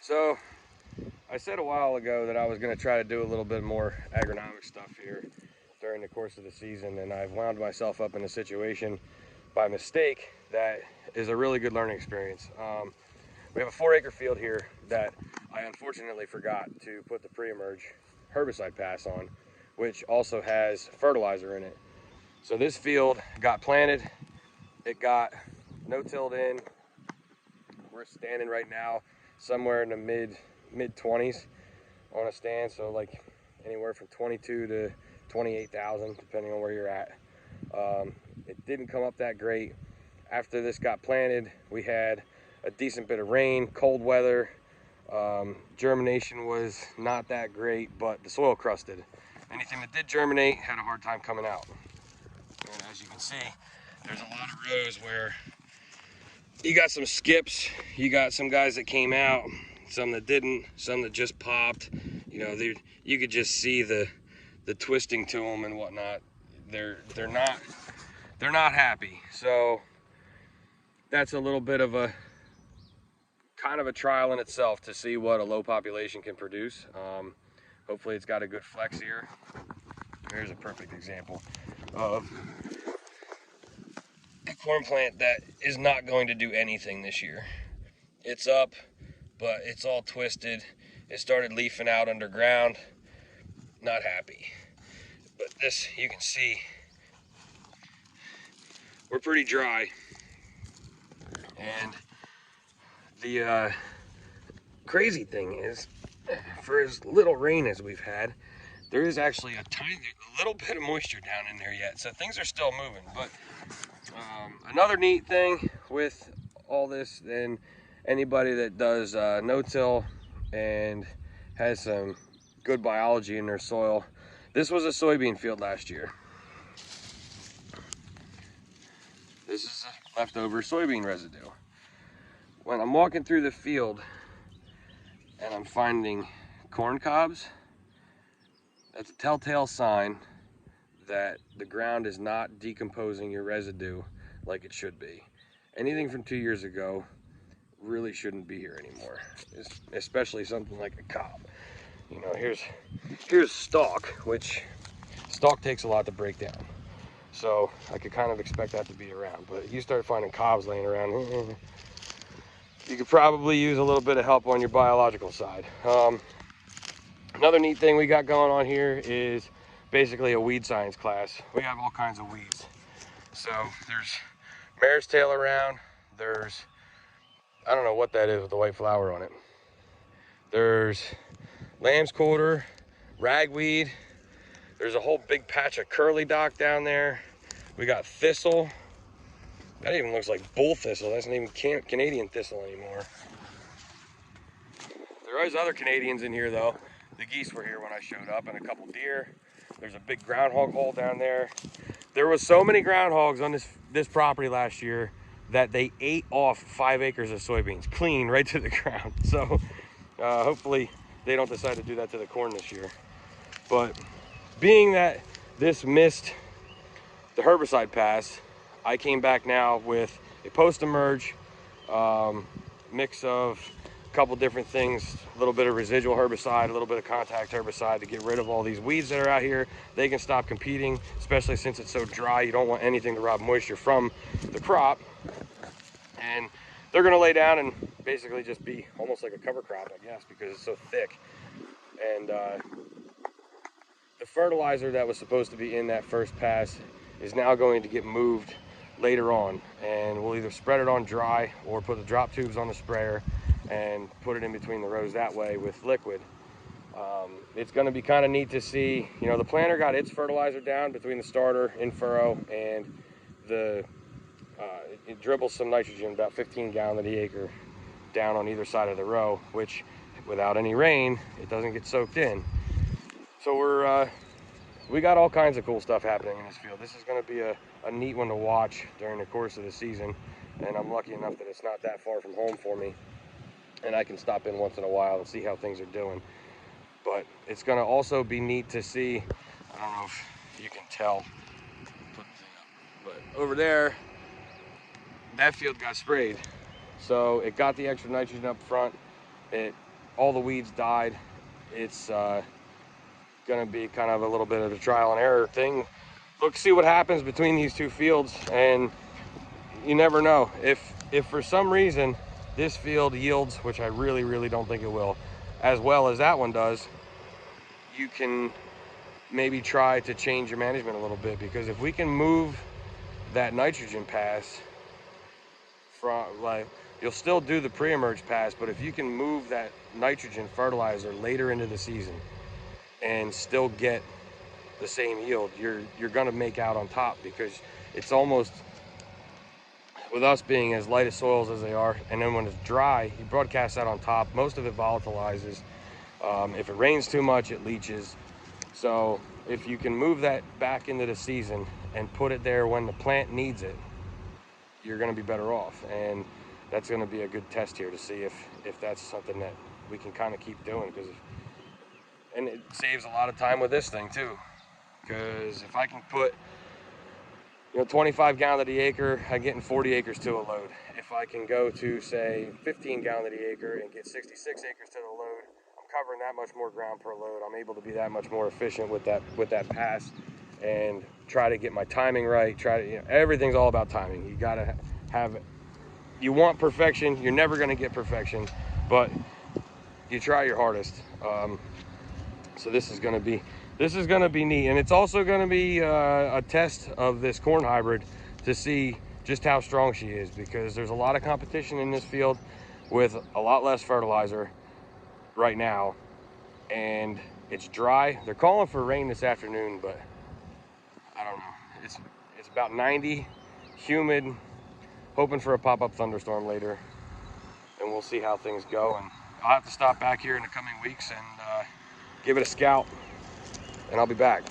So I said a while ago that I was going to try to do a little bit more agronomic stuff here during the course of the season, and I've wound myself up in a situation by mistake that is a really good learning experience. We have a 4-acre field here that I unfortunately forgot to put the pre-emerge herbicide pass on, which also has fertilizer in it. So this field got planted, it got no-tilled in. We're standing right now somewhere in the mid 20s on a stand, so like anywhere from 22 to 28,000 depending on where you're at. It didn't come up that great. After this got planted, we had a decent bit of rain, cold weather. Germination was not that great, but the soil crusted. Anything that did germinate had a hard time coming out. And as you can see, there's a lot of rows where you got some skips, you got some guys that came out, some that didn't, some that just popped. You know, you could just see the twisting to them and whatnot. They're not happy. So that's a little bit of a kind of a trial in itself to see what a low population can produce. Hopefully it's got a good flex here. Here's a perfect example of a corn plant that is not going to do anything this year. It's up, but it's all twisted. It started leafing out underground. Not happy. But this, you can see, we're pretty dry. And the crazy thing is, for as little rain as we've had, there is actually a little bit of moisture down in there yet. So things are still moving. But another neat thing with all this, and anybody that does no-till and has some good biology in their soil, this was a soybean field last year. This is leftover soybean residue. When I'm walking through the field and I'm finding corn cobs, that's a telltale sign that the ground is not decomposing your residue like it should be. Anything from 2 years ago really shouldn't be here anymore, especially something like a cob. You know, here's stalk, which stalk takes a lot to break down. So I could kind of expect that to be around, but you start finding cobs laying around, you could probably use a little bit of help on your biological side. Another neat thing we got going on here is basically a weed science class. We have all kinds of weeds. So there's mare's tail around, there's, I don't know what that is with the white flower on it. There's lamb's quarter, ragweed. There's a whole big patch of curly dock down there. We got thistle. That even looks like bull thistle. That's not even Canadian thistle anymore. There is other Canadians in here though. The geese were here when I showed up, and a couple deer. There's a big groundhog hole down there. There was so many groundhogs on this property last year that they ate off 5 acres of soybeans, clean right to the ground. So hopefully they don't decide to do that to the corn this year. But being that this missed the herbicide pass, I came back now with a post-emerge mix of a couple different things, a little bit of residual herbicide, a little bit of contact herbicide to get rid of all these weeds that are out here. They can stop competing, especially since it's so dry. You don't want anything to rob moisture from the crop. And they're gonna lay down and basically just be almost like a cover crop, I guess, because it's so thick. And the fertilizer that was supposed to be in that first pass is now going to get moved later on, and we'll either spread it on dry or put the drop tubes on the sprayer and put it in between the rows that way with liquid. It's going to be kind of neat to see. You know, the planter got its fertilizer down between the starter in furrow and the it dribbles some nitrogen, about 15 gallon the acre, down on either side of the row, which without any rain it doesn't get soaked in. So we got all kinds of cool stuff happening in this field. This is going to be a neat one to watch during the course of the season, and I'm lucky enough that it's not that far from home for me, and I can stop in once in a while and see how things are doing. But it's going to also be neat to see, I don't know if you can tell, but over there, that field got sprayed. So it got the extra nitrogen up front. It all the weeds died. It's going to be kind of a little bit of a trial and error thing. Look, see what happens between these two fields, and you never know. If for some reason this field yields, which I really don't think it will, as well as that one does, you can maybe try to change your management a little bit, because if we can move that nitrogen pass from, like, you'll still do the pre-emerge pass, but if you can move that nitrogen fertilizer later into the season and still get the same yield, you're going to make out on top, because it's almost, with us being as light as soils as they are, and then when it's dry, you broadcast that on top, most of it volatilizes. If it rains too much, it leaches. So if you can move that back into the season and put it there when the plant needs it, you're going to be better off. And that's going to be a good test here to see if that's something that we can kind of keep doing, and it saves a lot of time with this thing too, because if I can put 25 gallon to the acre, I'm getting 40 acres to a load. If I can go to, say, 15 gallon to the acre and get 66 acres to the load, I'm covering that much more ground per load. I'm able to be that much more efficient with that pass, and try to get my timing right. Everything's all about timing. You gotta have, you want perfection. You're never gonna get perfection, but you try your hardest. So this is gonna be neat, and it's also gonna be a test of this corn hybrid to see just how strong she is, because there's a lot of competition in this field with a lot less fertilizer right now, and it's dry. They're calling for rain this afternoon, but I don't know. It's about 90, humid, hoping for a pop-up thunderstorm later, and we'll see how things go. And I'll have to stop back here in the coming weeks and give it a scout, and I'll be back.